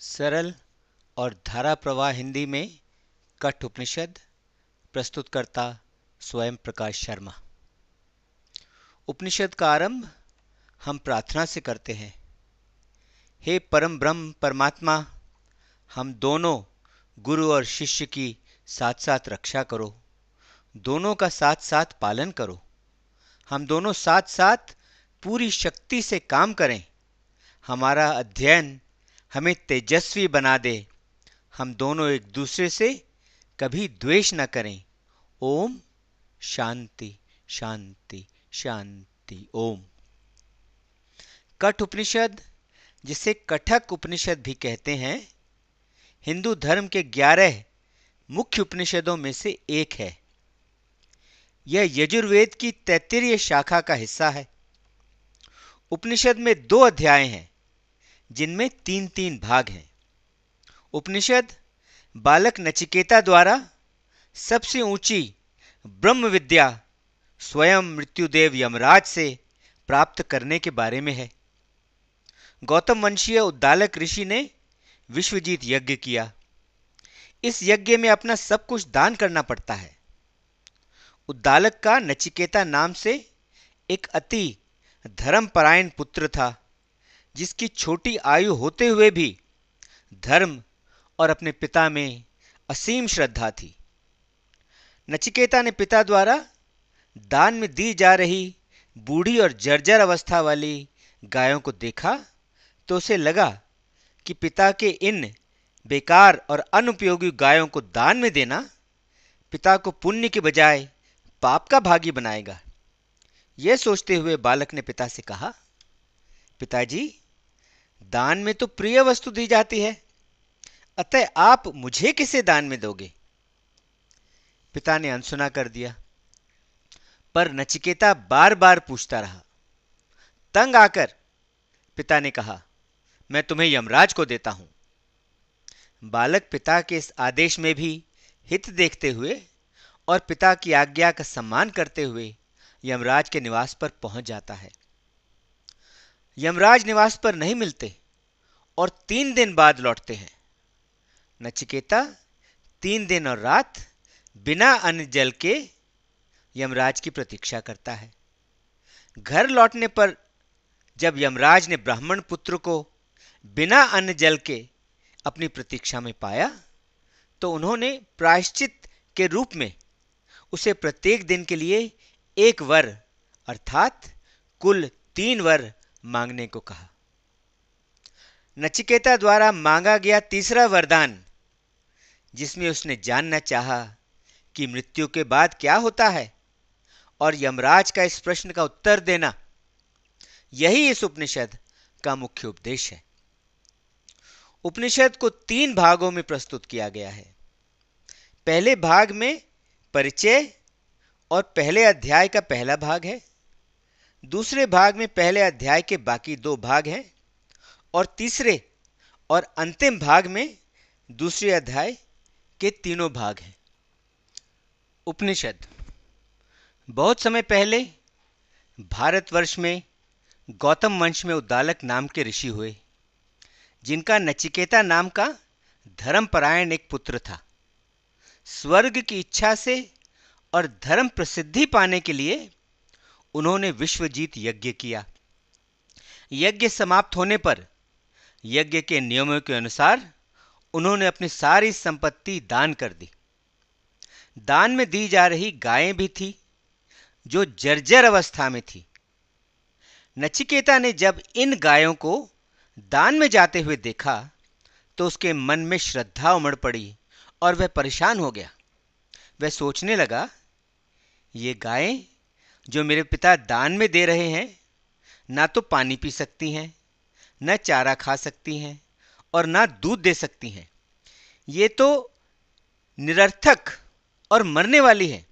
सरल और धारा प्रवाह हिंदी में कठ उपनिषद। प्रस्तुतकर्ता स्वयं प्रकाश शर्मा। उपनिषद का आरंभ हम प्रार्थना से करते हैं। हे परम ब्रह्म परमात्मा, हम दोनों गुरु और शिष्य की साथ साथ रक्षा करो, दोनों का साथ साथ पालन करो। हम दोनों साथ साथ पूरी शक्ति से काम करें। हमारा अध्ययन हमें तेजस्वी बना दे। हम दोनों एक दूसरे से कभी द्वेष न करें। ओम शांति शांति शांति ओम। कठ उपनिषद, जिसे कठक उपनिषद भी कहते हैं, हिंदू धर्म के 11 मुख्य उपनिषदों में से एक है। यह यजुर्वेद की 33 शाखा का हिस्सा है। उपनिषद में 2 अध्याय हैं, जिनमें 3-3 भाग हैं। उपनिषद बालक नचिकेता द्वारा सबसे ऊंची ब्रह्म विद्या स्वयं मृत्युदेव यमराज से प्राप्त करने के बारे में है। गौतम वंशीय उद्दालक ऋषि ने विश्वजीत यज्ञ किया। इस यज्ञ में अपना सब कुछ दान करना पड़ता है। उद्दालक का नचिकेता नाम से एक अति धर्मपरायण पुत्र था, जिसकी छोटी आयु होते हुए भी धर्म और अपने पिता में असीम श्रद्धा थी। नचिकेता ने पिता द्वारा दान में दी जा रही बूढ़ी और जर्जर अवस्था वाली गायों को देखा तो उसे लगा कि पिता के इन बेकार और अनुपयोगी गायों को दान में देना पिता को पुण्य के बजाय पाप का भागी बनाएगा। यह सोचते हुए बालक ने पिता से कहा, पिताजी, दान में तो प्रिय वस्तु दी जाती है, अतः आप मुझे किसे दान में दोगे? पिता ने अनसुना कर दिया, पर नचिकेता बार बार पूछता रहा। तंग आकर पिता ने कहा, मैं तुम्हें यमराज को देता हूं। बालक पिता के इस आदेश में भी हित देखते हुए और पिता की आज्ञा का सम्मान करते हुए यमराज के निवास पर पहुंच जाता है। यमराज निवास पर नहीं मिलते और 3 दिन बाद लौटते हैं। नचिकेता 3 दिन और रात बिना अन्न जल के यमराज की प्रतीक्षा करता है। घर लौटने पर जब यमराज ने ब्राह्मण पुत्र को बिना अन्न जल के अपनी प्रतीक्षा में पाया, तो उन्होंने प्रायश्चित के रूप में उसे प्रत्येक दिन के लिए 1 वर अर्थात कुल 3 वर मांगने को कहा। नचिकेता द्वारा मांगा गया तीसरा वरदान, जिसमें उसने जानना चाहा कि मृत्यु के बाद क्या होता है और यमराज का इस प्रश्न का उत्तर देना, यही इस उपनिषद का मुख्य उपदेश है। उपनिषद को 3 भागों में प्रस्तुत किया गया है। पहले भाग में परिचय और पहले अध्याय का पहला भाग है। दूसरे भाग में पहले अध्याय के बाकी 2 भाग हैं और तीसरे और अंतिम भाग में दूसरे अध्याय के 3 भाग हैं। उपनिषद। बहुत समय पहले भारतवर्ष में गौतम वंश में उद्दालक नाम के ऋषि हुए, जिनका नचिकेता नाम का धर्मपरायण एक पुत्र था। स्वर्ग की इच्छा से और धर्म प्रसिद्धि पाने के लिए उन्होंने विश्वजीत यज्ञ किया। यज्ञ समाप्त होने पर यज्ञ के नियमों के अनुसार उन्होंने अपनी सारी संपत्ति दान कर दी। दान में दी जा रही गायें भी थी, जो जर्जर अवस्था में थी। नचिकेता ने जब इन गायों को दान में जाते हुए देखा तो उसके मन में श्रद्धा उमड़ पड़ी और वह परेशान हो गया। वह सोचने लगा, ये गायें जो मेरे पिता दान में दे रहे हैं, ना तो पानी पी सकती हैं, न चारा खा सकती हैं और ना दूध दे सकती हैं। ये तो निरर्थक और मरने वाली है।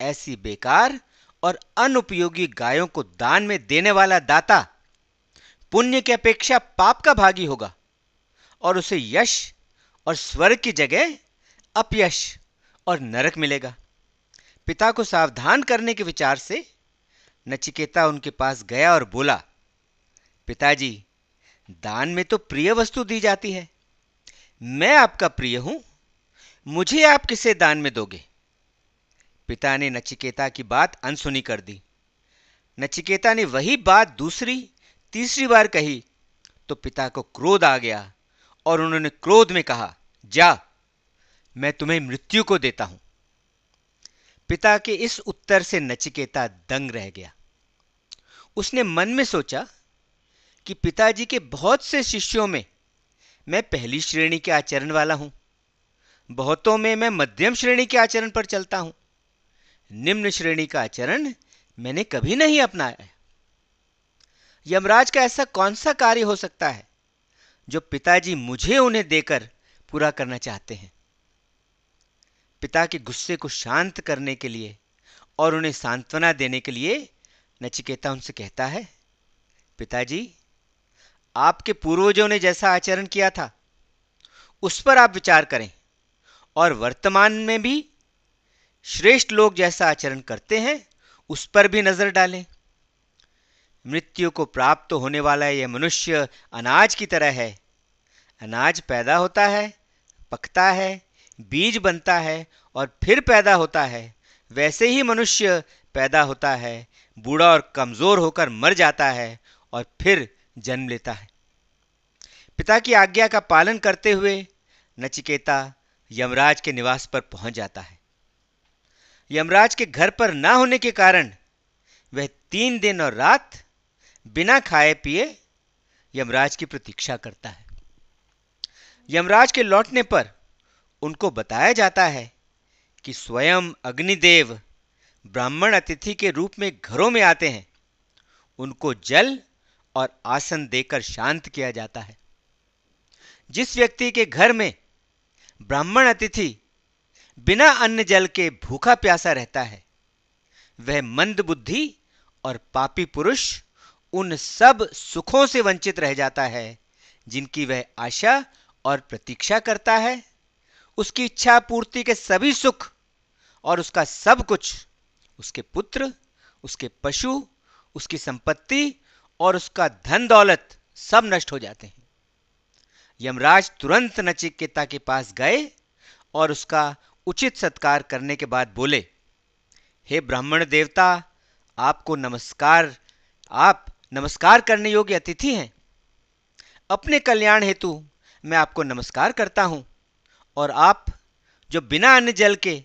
ऐसी बेकार और अनुपयोगी गायों को दान में देने वाला दाता पुण्य की अपेक्षा पाप का भागी होगा और उसे यश और स्वर्ग की जगह अपयश और नरक मिलेगा। पिता को सावधान करने के विचार से नचिकेता उनके पास गया और बोला, पिताजी, दान में तो प्रिय वस्तु दी जाती है। मैं आपका प्रिय हूं, मुझे आप किसे दान में दोगे? पिता ने नचिकेता की बात अनसुनी कर दी। नचिकेता ने वही बात दूसरी तीसरी बार कही तो पिता को क्रोध आ गया और उन्होंने क्रोध में कहा, जा, मैं तुम्हें मृत्यु को देता हूं। पिता के इस उत्तर से नचिकेता दंग रह गया। उसने मन में सोचा कि पिताजी के बहुत से शिष्यों में मैं पहली श्रेणी के आचरण वाला हूं, बहुतों में मैं मध्यम श्रेणी के आचरण पर चलता हूं, निम्न श्रेणी का आचरण मैंने कभी नहीं अपनाया। यमराज का ऐसा कौन सा कार्य हो सकता है जो पिताजी मुझे उन्हें देकर पूरा करना चाहते हैं? पिता के गुस्से को शांत करने के लिए और उन्हें सांत्वना देने के लिए नचिकेता उनसे कहता है, पिताजी, आपके पूर्वजों ने जैसा आचरण किया था उस पर आप विचार करें और वर्तमान में भी श्रेष्ठ लोग जैसा आचरण करते हैं उस पर भी नजर डालें। मृत्यु को प्राप्त होने वाला यह मनुष्य अनाज की तरह है। अनाज पैदा होता है, पकता है, बीज बनता है और फिर पैदा होता है। वैसे ही मनुष्य पैदा होता है, बूढ़ा और कमजोर होकर मर जाता है और फिर जन्म लेता है। पिता की आज्ञा का पालन करते हुए नचिकेता यमराज के निवास पर पहुंच जाता है। यमराज के घर पर ना होने के कारण वह 3 दिन और रात बिना खाए पिए यमराज की प्रतीक्षा करता है। यमराज के लौटने पर उनको बताया जाता है कि स्वयं अग्निदेव ब्राह्मण अतिथि के रूप में घरों में आते हैं। उनको जल और आसन देकर शांत किया जाता है। जिस व्यक्ति के घर में ब्राह्मण अतिथि बिना अन्न जल के भूखा प्यासा रहता है, वह मंद बुद्धि और पापी पुरुष उन सब सुखों से वंचित रह जाता है जिनकी वह आशा और प्रतीक्षा करता है। उसकी इच्छा पूर्ति के सभी सुख और उसका सब कुछ, उसके पुत्र, उसके पशु, उसकी संपत्ति और उसका धन दौलत सब नष्ट हो जाते हैं। यमराज तुरंत नचिकेता के पास गए और उसका उचित सत्कार करने के बाद बोले, हे ब्राह्मण देवता, आपको नमस्कार। आप नमस्कार करने योग्य अतिथि हैं। अपने कल्याण हेतु मैं आपको नमस्कार करता हूं और आप जो बिना अन्न जल के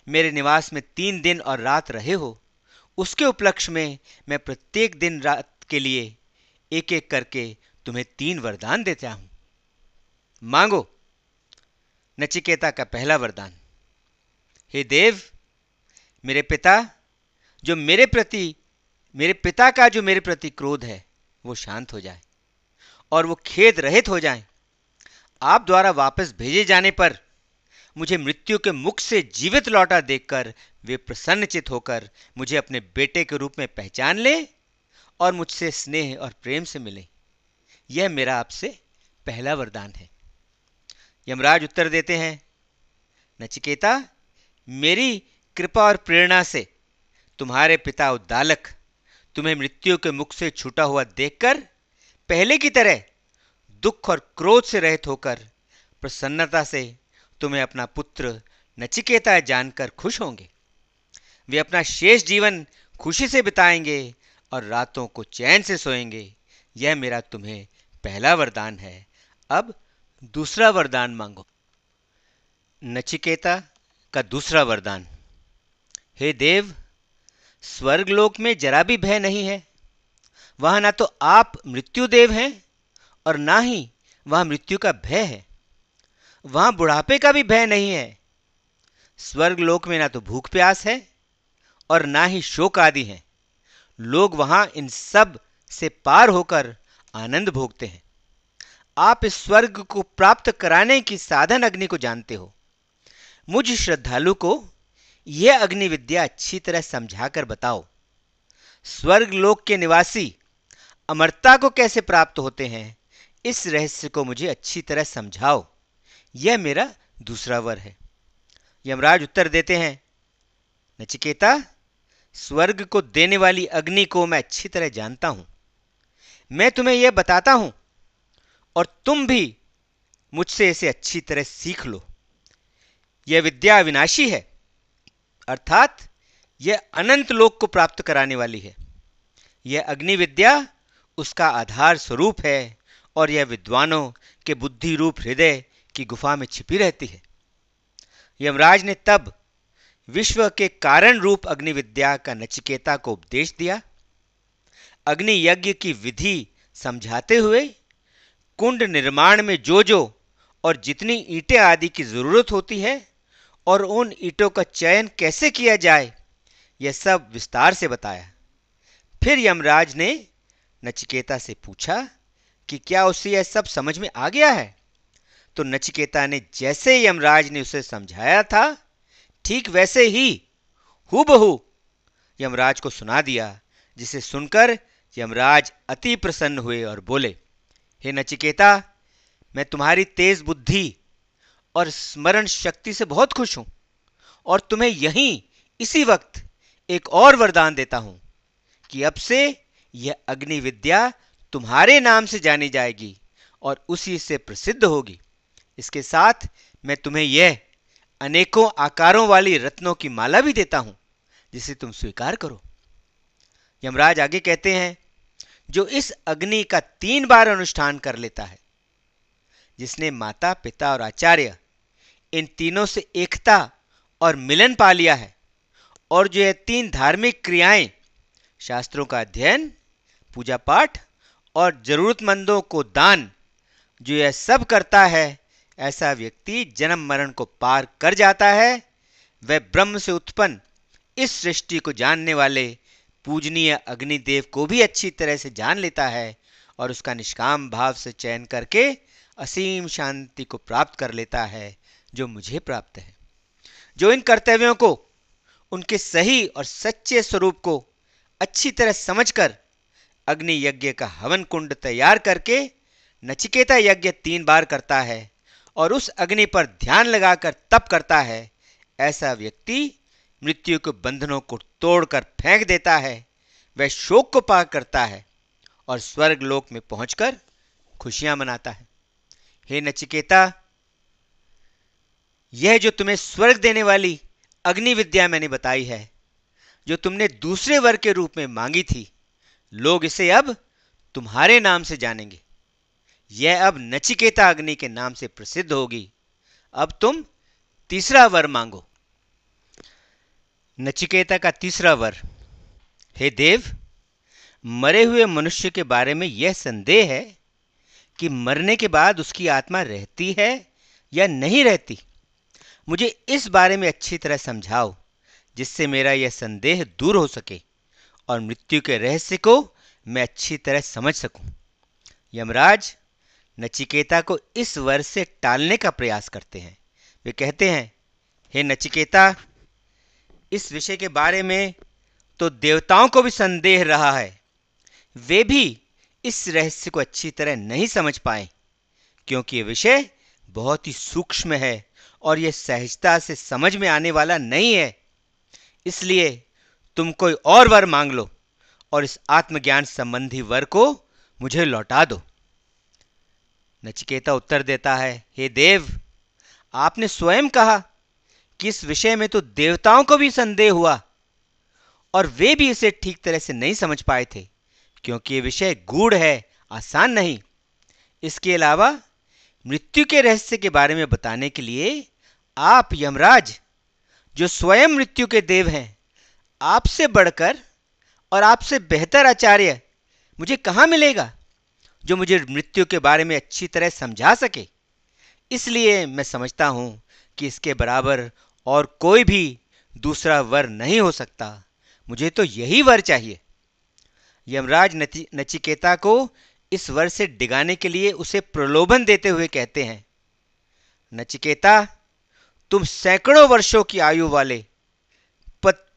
मेरे निवास में 3 दिन और रात रहे हो, उसके उपलक्ष्य में मैं प्रत्येक दिन रात के लिए एक एक करके तुम्हें 3 वरदान देता हूं। मांगो। नचिकेता का पहला वरदान, हे देव, मेरे पिता का जो मेरे प्रति क्रोध है वो शांत हो जाए और वो खेद रहित हो जाएं। आप द्वारा वापस भेजे जाने पर मुझे मृत्यु के मुख से जीवित लौटा देखकर वे प्रसन्नचित होकर मुझे अपने बेटे के रूप में पहचान ले और मुझसे स्नेह और प्रेम से मिले। यह मेरा आपसे पहला वरदान है। यमराज उत्तर देते हैं, नचिकेता, मेरी कृपा और प्रेरणा से तुम्हारे पिता उद्दालक तुम्हें मृत्यु के मुख से छूटा हुआ देखकर पहले की तरह दुख और क्रोध से रहित होकर प्रसन्नता से तुम्हें अपना पुत्र नचिकेता जानकर खुश होंगे। वे अपना शेष जीवन खुशी से बिताएंगे और रातों को चैन से सोएंगे। यह मेरा तुम्हें पहला वरदान है। अब दूसरा वरदान मांगो। नचिकेता का दूसरा वरदान, हे देव, स्वर्गलोक में जरा भी भय नहीं है। वहां ना तो आप मृत्युदेव हैं और ना ही वहां मृत्यु का भय है। वहां बुढ़ापे का भी भय नहीं है। स्वर्गलोक में ना तो भूख प्यास है और ना ही शोक आदि है। लोग वहां इन सब से पार होकर आनंद भोगते हैं। आप इस स्वर्ग को प्राप्त कराने की साधन अग्नि को जानते हो। मुझ श्रद्धालु को यह अग्नि विद्या अच्छी तरह समझाकर बताओ। स्वर्ग लोक के निवासी अमरता को कैसे प्राप्त होते हैं, इस रहस्य को मुझे अच्छी तरह समझाओ। यह मेरा दूसरा वर है। यमराज उत्तर देते हैं, नचिकेता, स्वर्ग को देने वाली अग्नि को मैं अच्छी तरह जानता हूं। मैं तुम्हें यह बताता हूं और तुम भी मुझसे इसे अच्छी तरह सीख लो। यह विद्या अविनाशी है, अर्थात यह अनंत लोक को प्राप्त कराने वाली है। यह अग्नि विद्या उसका आधार स्वरूप है और यह विद्वानों के बुद्धि रूप हृदय की गुफा में छिपी रहती है। यमराज ने तब विश्व के कारण रूप अग्नि विद्या का नचिकेता को उपदेश दिया। अग्नि यज्ञ की विधि समझाते हुए कुंड निर्माण में जो और जितनी ईंटें आदि की जरूरत होती है और उन ईंटों का चयन कैसे किया जाए, यह सब विस्तार से बताया। फिर यमराज ने नचिकेता से पूछा कि क्या उसे यह सब समझ में आ गया है। तो नचिकेता ने जैसे यमराज ने उसे समझाया था ठीक वैसे ही हूबहू यमराज को सुना दिया, जिसे सुनकर यमराज अति प्रसन्न हुए और बोले, हे नचिकेता, मैं तुम्हारी तेज बुद्धि और स्मरण शक्ति से बहुत खुश हूं और तुम्हें यहीं इसी वक्त एक और वरदान देता हूं कि अब से यह अग्नि विद्या तुम्हारे नाम से जानी जाएगी और उसी से प्रसिद्ध होगी। इसके साथ मैं तुम्हें यह अनेकों आकारों वाली रत्नों की माला भी देता हूं, जिसे तुम स्वीकार करो। यमराज आगे कहते हैं, जो इस अग्नि का 3 बार अनुष्ठान कर लेता है, जिसने माता पिता और आचार्य इन तीनों से एकता और मिलन पा लिया है, और जो ये 3 धार्मिक क्रियाएं शास्त्रों का अध्ययन, पूजा पाठ और जरूरतमंदों को दान, जो यह सब करता है, ऐसा व्यक्ति जन्म मरण को पार कर जाता है। वह ब्रह्म से उत्पन्न इस सृष्टि को जानने वाले पूजनीय अग्निदेव को भी अच्छी तरह से जान लेता है और उसका निष्काम भाव से चयन करके असीम शांति को प्राप्त कर लेता है, जो मुझे प्राप्त है। जो इन कर्तव्यों को, उनके सही और सच्चे स्वरूप को अच्छी तरह समझकर अग्नि यज्ञ का हवन कुंड तैयार करके नचिकेता यज्ञ 3 बार करता है और उस अग्नि पर ध्यान लगाकर तप करता है, ऐसा व्यक्ति मृत्यु के बंधनों को तोड़कर फेंक देता है। वह शोक को पार करता है और स्वर्ग लोक में पहुंचकर खुशियां मनाता है। हे नचिकेता, यह जो तुम्हें स्वर्ग देने वाली अग्नि विद्या मैंने बताई है, जो तुमने दूसरे वर के रूप में मांगी थी, लोग इसे अब तुम्हारे नाम से जानेंगे। यह अब नचिकेता अग्नि के नाम से प्रसिद्ध होगी। अब तुम तीसरा वर मांगो। नचिकेता का तीसरा वर, हे देव, मरे हुए मनुष्य के बारे में यह संदेह है कि मरने के बाद उसकी आत्मा रहती है या नहीं रहती। मुझे इस बारे में अच्छी तरह समझाओ, जिससे मेरा यह संदेह दूर हो सके और मृत्यु के रहस्य को मैं अच्छी तरह समझ सकूं। यमराज नचिकेता को इस वर से टालने का प्रयास करते हैं। वे कहते हैं, हे नचिकेता, इस विषय के बारे में तो देवताओं को भी संदेह रहा है। वे भी इस रहस्य को अच्छी तरह नहीं समझ पाए, क्योंकि यह विषय बहुत ही सूक्ष्म है और यह सहजता से समझ में आने वाला नहीं है। इसलिए तुम कोई और वर मांग लो और इस आत्मज्ञान संबंधी वर को मुझे लौटा दो। नचिकेता उत्तर देता है, हे देव, आपने स्वयं कहा कि इस विषय में तो देवताओं को भी संदेह हुआ और वे भी इसे ठीक तरह से नहीं समझ पाए थे, क्योंकि यह विषय गूढ़ है, आसान नहीं। इसके अलावा मृत्यु के रहस्य के बारे में बताने के लिए आप यमराज, जो स्वयं मृत्यु के देव हैं, आपसे बढ़कर और आपसे बेहतर आचार्य मुझे कहां मिलेगा, जो मुझे मृत्यु के बारे में अच्छी तरह समझा सके। इसलिए मैं समझता हूं कि इसके बराबर और कोई भी दूसरा वर नहीं हो सकता। मुझे तो यही वर चाहिए। यमराज नचिकेता को इस वर से डिगाने के लिए उसे प्रलोभन देते हुए कहते हैं, नचिकेता, तुम सैकड़ों वर्षों की आयु वाले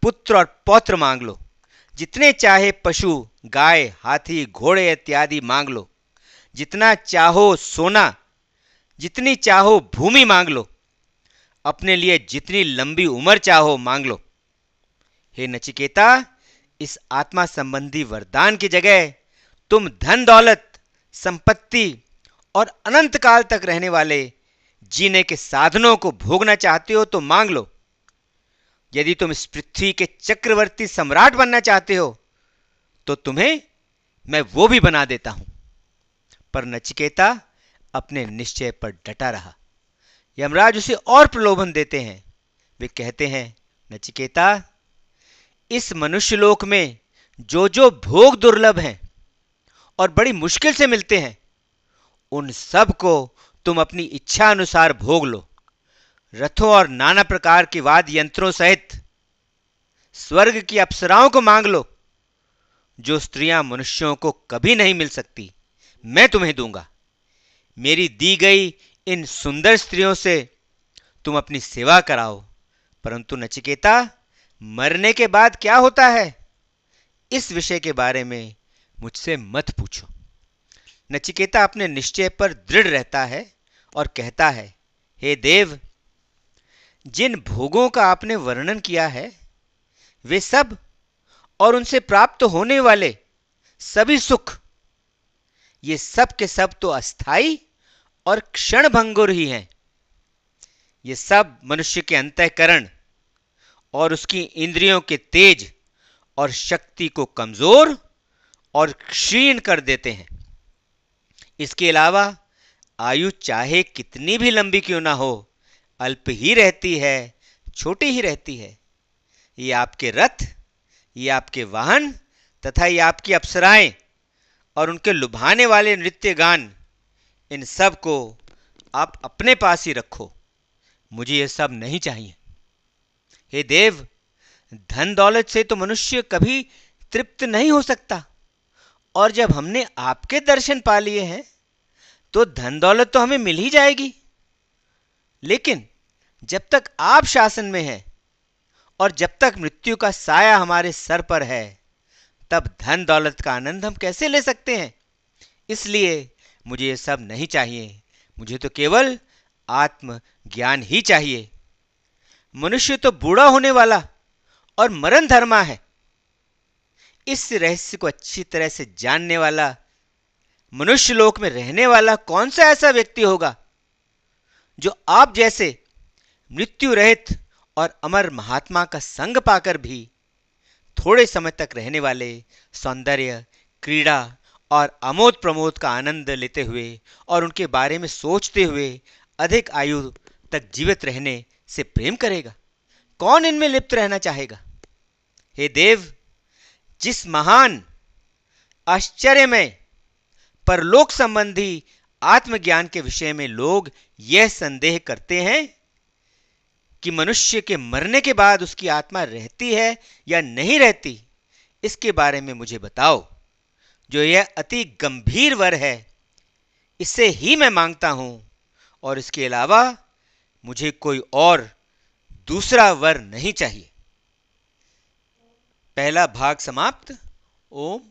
पुत्र और पौत्र मांग लो। जितने चाहे पशु, गाय, हाथी, घोड़े इत्यादि मांग लो। जितना चाहो सोना, जितनी चाहो भूमि मांग लो। अपने लिए जितनी लंबी उम्र चाहो मांग लो। हे नचिकेता, इस आत्मा संबंधी वरदान की जगह तुम धन दौलत, संपत्ति और अनंत काल तक रहने वाले जीने के साधनों को भोगना चाहते हो तो मांग लो। यदि तुम इस पृथ्वी के चक्रवर्ती सम्राट बनना चाहते हो तो तुम्हें मैं वो भी बना देता हूं। पर नचिकेता अपने निश्चय पर डटा रहा। यमराज उसे और प्रलोभन देते हैं। वे कहते हैं, नचिकेता, इस मनुष्यलोक में जो जो भोग दुर्लभ हैं और बड़ी मुश्किल से मिलते हैं, उन सब को तुम अपनी इच्छा अनुसार भोग लो। रथों और नाना प्रकार के वाद्य यंत्रों सहित स्वर्ग की अप्सराओं को मांग लो। जो स्त्रियां मनुष्यों को कभी नहीं मिल सकती, मैं तुम्हें दूंगा। मेरी दी गई इन सुंदर स्त्रियों से तुम अपनी सेवा कराओ। परंतु नचिकेता, मरने के बाद क्या होता है, इस विषय के बारे में मुझसे मत पूछो। नचिकेता अपने निश्चय पर दृढ़ रहता है और कहता है, हे देव, जिन भोगों का आपने वर्णन किया है वे सब और उनसे प्राप्त होने वाले सभी सुख, ये सब के सब तो अस्थाई और क्षणभंगुर ही हैं। ये सब मनुष्य के अंतःकरण और उसकी इंद्रियों के तेज और शक्ति को कमजोर और क्षीण कर देते हैं। इसके अलावा आयु चाहे कितनी भी लंबी क्यों ना हो, अल्प ही रहती है, छोटी ही रहती है। ये आपके रथ, ये आपके वाहन तथा ये आपकी अप्सराएं और उनके लुभाने वाले नृत्य गान, इन सब को आप अपने पास ही रखो। मुझे ये सब नहीं चाहिए। हे देव, धन दौलत से तो मनुष्य कभी तृप्त नहीं हो सकता, और जब हमने आपके दर्शन पा लिए हैं तो धन दौलत तो हमें मिल ही जाएगी। लेकिन जब तक आप शासन में हैं और जब तक मृत्यु का साया हमारे सर पर है, तब धन दौलत का आनंद हम कैसे ले सकते हैं? इसलिए मुझे ये सब नहीं चाहिए। मुझे तो केवल आत्म ज्ञान ही चाहिए। मनुष्य तो बूढ़ा होने वाला और मरण धर्मा है। इस रहस्य को अच्छी तरह से जानने वाला, मनुष्य लोक में रहने वाला कौन सा ऐसा व्यक्ति होगा जो आप जैसे मृत्यु रहित और अमर महात्मा का संग पाकर भी थोड़े समय तक रहने वाले सौंदर्य, क्रीड़ा और आमोद प्रमोद का आनंद लेते हुए और उनके बारे में सोचते हुए अधिक आयु तक जीवित रहने से प्रेम करेगा? कौन इनमें लिप्त रहना चाहेगा? हे देव, जिस महान, आश्चर्यमय, परलोक संबंधी आत्मज्ञान के विषय में लोग यह संदेह करते हैं कि मनुष्य के मरने के बाद उसकी आत्मा रहती है या नहीं रहती, इसके बारे में मुझे बताओ। जो यह अति गंभीर वर है, इसे ही मैं मांगता हूं, और इसके अलावा मुझे कोई और दूसरा वर नहीं चाहिए। पहला भाग समाप्त। ओम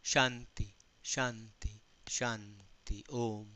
शांति शांति शांति। ओम।